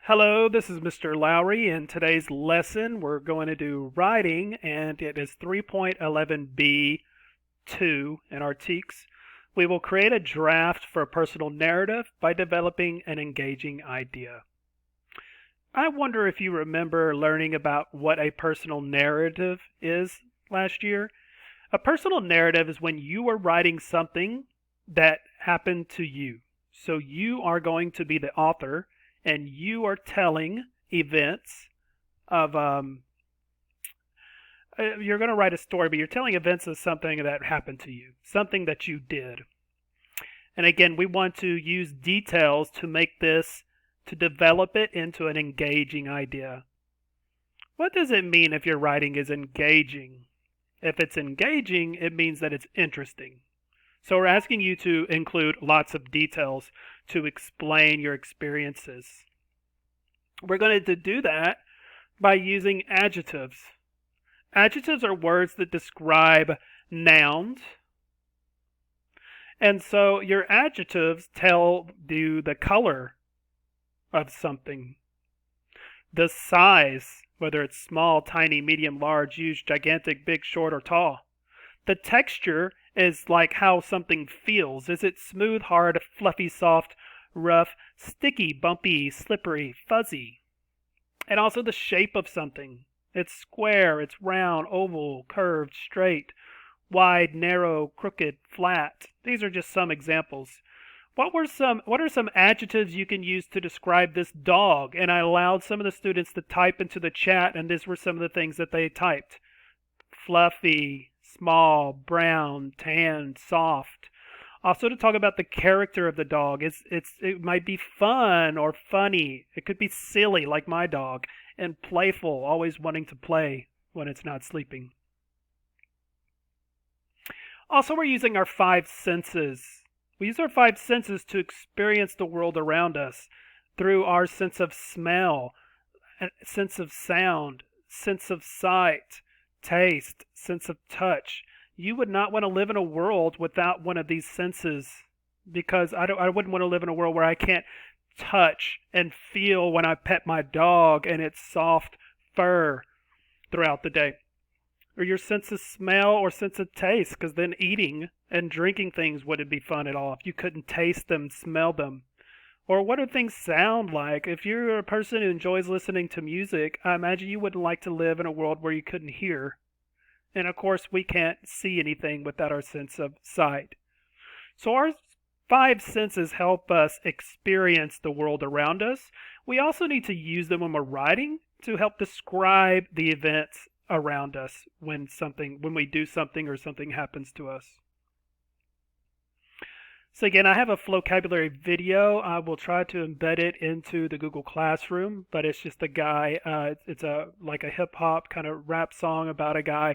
Hello, this is Mr. Lowry. In today's lesson, we're going to do writing, and it is 3.11b2 in our TEKS. We will create a draft for a personal narrative by developing an engaging idea. I wonder if you remember learning about what a personal narrative is last year. A personal narrative is when you are writing something that happened to you. So you are going to be the author and you are telling events of you're going to write a story, but you're telling events of something that happened to you, something that you did. And again, we want to use details to make this, to develop it into an engaging idea. What does it mean if your writing is engaging? If it's engaging, it means that it's interesting. So we're asking you to include lots of details to explain your experiences. We're going to do that by using adjectives. Adjectives are words that describe nouns. And so your adjectives tell you the color of something, the size, whether it's small, tiny, medium, large, huge, gigantic, big, short, or tall. The texture is like how something feels. Is it smooth, hard, fluffy, soft, rough, sticky, bumpy, slippery, fuzzy? And also the shape of something. It's square, it's round, oval, curved, straight, wide, narrow, crooked, flat. These are just some examples. What are some adjectives you can use to describe this dog? And I allowed some of the students to type into the chat, and these were some of the things that they typed. Fluffy, small, brown, tan, soft. Also to talk about the character of the dog. It might be fun or funny. It could be silly like my dog, and playful, always wanting to play when it's not sleeping. Also, we're using our five senses. We use our five senses to experience the world around us through our sense of smell, sense of sound, sense of sight, taste, sense of touch. You would not want to live in a world without one of these senses, because I wouldn't want to live in a world where I can't touch and feel when I pet my dog and its soft fur throughout the day. Or your sense of smell or sense of taste, because then eating and drinking things wouldn't be fun at all if you couldn't taste them, smell them. Or what do things sound like? If you're a person who enjoys listening to music, I imagine you wouldn't like to live in a world where you couldn't hear. And of course, we can't see anything without our sense of sight. So our five senses help us experience the world around us. We also need to use them when we're writing to help describe the events around us when we do something or something happens to us. So again, I have a vocabulary video. I will try to embed it into the Google Classroom, but it's just a guy. It's like a hip hop kind of rap song about a guy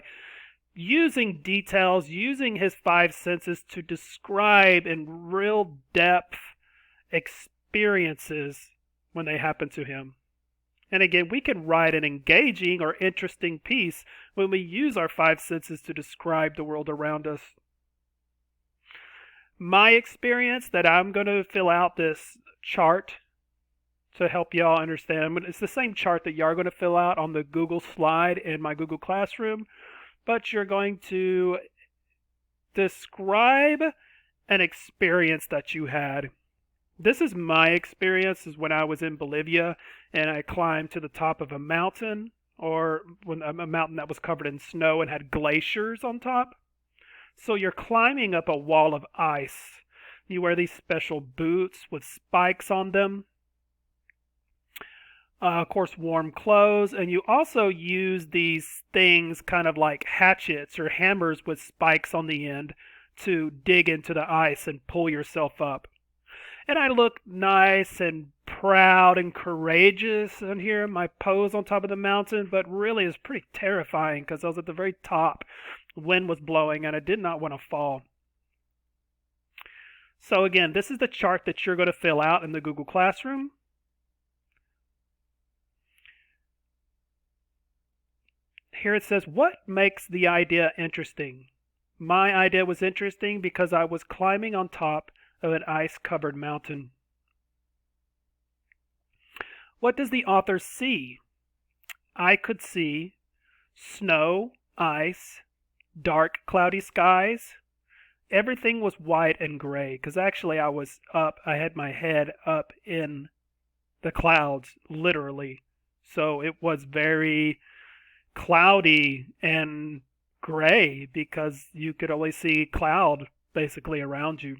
using details, using his five senses to describe in real depth experiences when they happen to him. And again, we can write an engaging or interesting piece when we use our five senses to describe the world around us. My experience that I'm going to fill out this chart to help y'all understand. It's the same chart that y'all are going to fill out on the Google slide in my Google Classroom, but you're going to describe an experience that you had. This is my experience is when I was in Bolivia and I climbed to the top of a mountain, or when a mountain that was covered in snow and had glaciers on top. So you're climbing up a wall of ice. You wear these special boots with spikes on them. Of course, warm clothes. And you also use these things kind of like hatchets or hammers with spikes on the end to dig into the ice and pull yourself up. And I look nice and proud and courageous in here, my pose on top of the mountain, but really it's pretty terrifying because I was at the very top. Wind was blowing and I did not want to fall. So again, this is the chart that you're going to fill out in the Google Classroom. Here it says, what makes the idea interesting? My idea was interesting because I was climbing on top of an ice-covered mountain. What does the author see? I could see snow, ice, dark, cloudy skies. Everything was white and gray because actually I was up, I had my head up in the clouds, literally. So it was very cloudy and gray because you could only see cloud basically around you.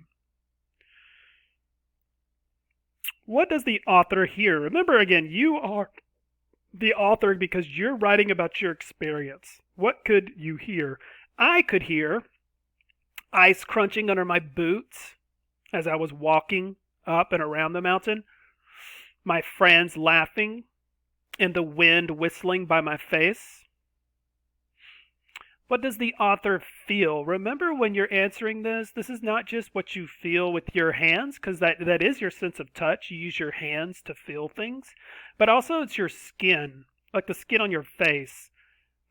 What does the author hear? Remember again, you are the author because you're writing about your experience. What could you hear? I could hear ice crunching under my boots as I was walking up and around the mountain, my friends laughing, and the wind whistling by my face. What does the author feel? Remember when you're answering this is not just what you feel with your hands, because that is your sense of touch. You use your hands to feel things, but also it's your skin, like the skin on your face.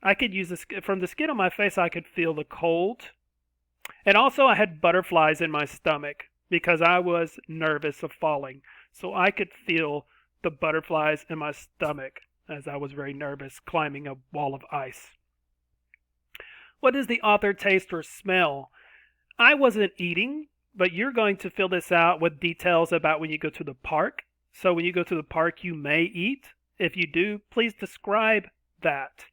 I could use this from the skin on my face, I could feel the cold. And also I had butterflies in my stomach because I was nervous of falling. So I could feel the butterflies in my stomach as I was very nervous climbing a wall of ice. What does the author taste or smell? I wasn't eating, but you're going to fill this out with details about when you go to the park. So when you go to the park, you may eat. If you do, please describe that.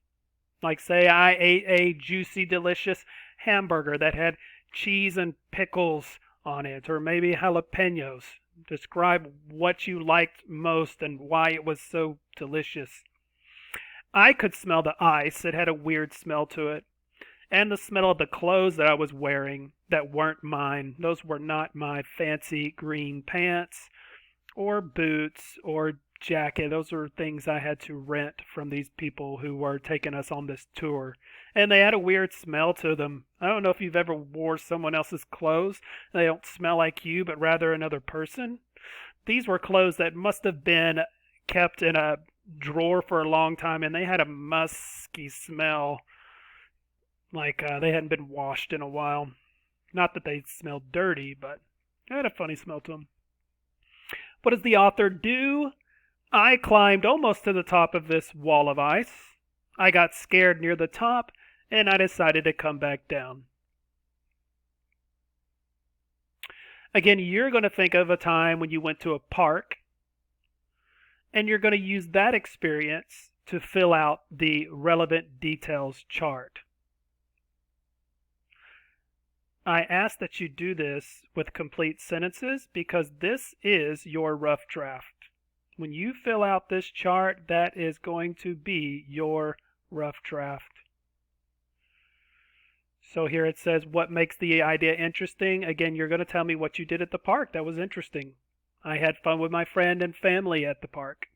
Like say I ate a juicy, delicious hamburger that had cheese and pickles on it, or maybe jalapenos. Describe what you liked most and why it was so delicious. I could smell the ice. It had a weird smell to it. And the smell of the clothes that I was wearing that weren't mine. Those were not my fancy green pants or boots or jacket. Those were things I had to rent from these people who were taking us on this tour. And they had a weird smell to them. I don't know if you've ever wore someone else's clothes. They don't smell like you, but rather another person. These were clothes that must have been kept in a drawer for a long time, and they had a musky smell, like they hadn't been washed in a while. Not that they smelled dirty, but they had a funny smell to them. What does the author do? I climbed almost to the top of this wall of ice. I got scared near the top, and I decided to come back down. Again, you're going to think of a time when you went to a park, and you're going to use that experience to fill out the relevant details chart. I ask that you do this with complete sentences because this is your rough draft. When you fill out this chart, that is going to be your rough draft. So here it says, what makes the idea interesting? Again, you're going to tell me what you did at the park that was interesting. I had fun with my friend and family at the park.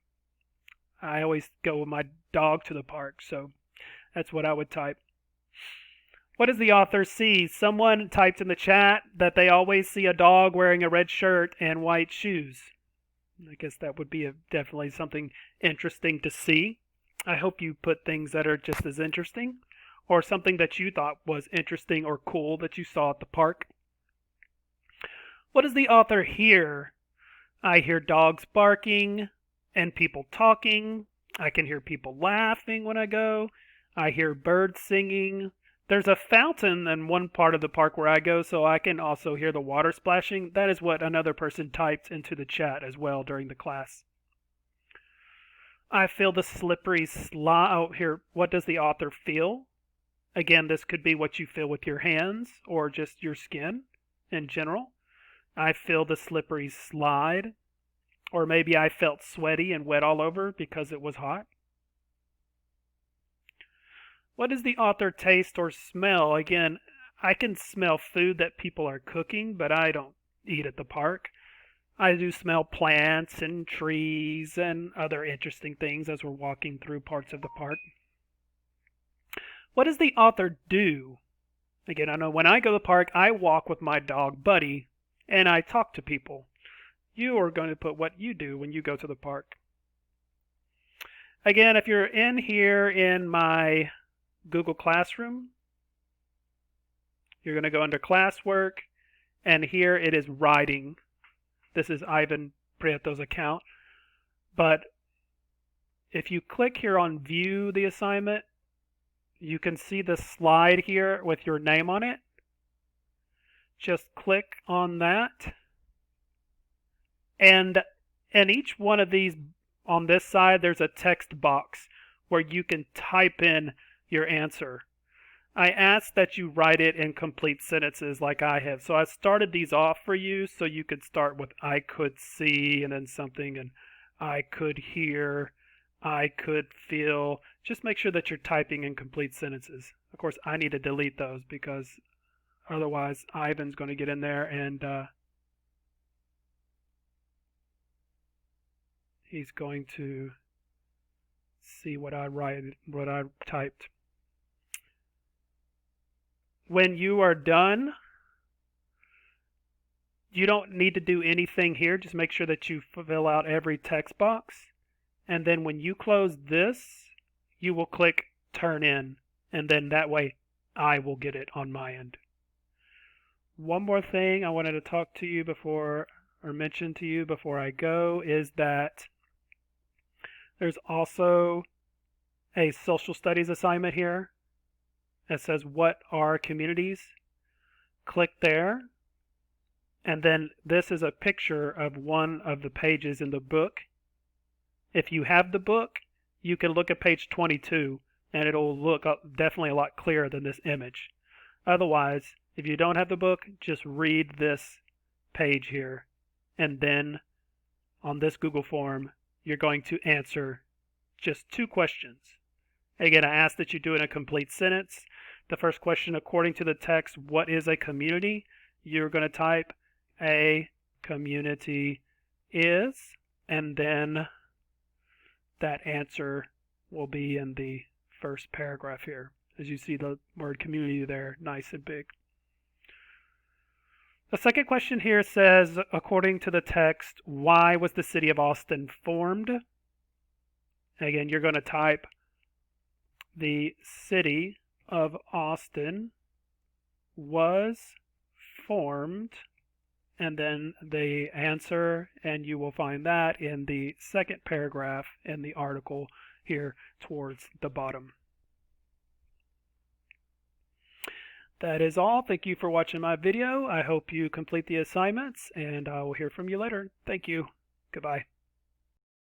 I always go with my dog to the park, so that's what I would type. What does the author see? Someone typed in the chat that they always see a dog wearing a red shirt and white shoes. I guess that would be definitely something interesting to see. I hope you put things that are just as interesting, or something that you thought was interesting or cool that you saw at the park. What does the author hear? I hear dogs barking and people talking. I can hear people laughing when I go. I hear birds singing. There's a fountain in one part of the park where I go, so I can also hear the water splashing. That is what another person typed into the chat as well during the class. I feel the slippery slide. Oh, here, what does the author feel? Again, this could be what you feel with your hands or just your skin in general. I feel the slippery slide. Or maybe I felt sweaty and wet all over because it was hot. What does the author taste or smell? Again, I can smell food that people are cooking, but I don't eat at the park. I do smell plants and trees and other interesting things as we're walking through parts of the park. What does the author do? Again, I know when I go to the park, I walk with my dog Buddy, and I talk to people. You are going to put what you do when you go to the park. Again, if you're in here in my Google Classroom, you're going to go under classwork, and here it is writing. This is Ivan Prieto's account, but If you click here on View the Assignment, you can see the slide here with your name on it. Just click on that. And in each one of these, on this side, there's a text box where you can type in your answer. I ask that you write it in complete sentences like I have. So I started these off for you so you could start with I could see and then something, and I could hear, I could feel. Just make sure that you're typing in complete sentences. Of course, I need to delete those because otherwise Ivan's going to get in there and he's going to see what I typed. When you are done, you don't need to do anything here. Just make sure that you fill out every text box. And then when you close this, you will click Turn In. And then that way, I will get it on my end. One more thing I wanted to talk to you before, or mention to you before I go, is that there's also a social studies assignment here. It says, what are communities? Click there. And then this is a picture of one of the pages in the book. If you have the book, you can look at page 22 and it'll look definitely a lot clearer than this image. Otherwise, if you don't have the book, just read this page here. And then on this Google form, you're going to answer just 2 questions. Again, I ask that you do it in a complete sentence. The first question, according to the text, what is a community? You're going to type a community is, and then that answer will be in the first paragraph here. As you see the word community there, nice and big. The second question here says, according to the text, why was the city of Austin formed? Again, you're going to type the city of Austin was formed, and then the answer, and you will find that in the second paragraph in the article here towards the bottom. That is all. Thank you for watching my video. I hope you complete the assignments, and I will hear from you later. Thank you. Goodbye.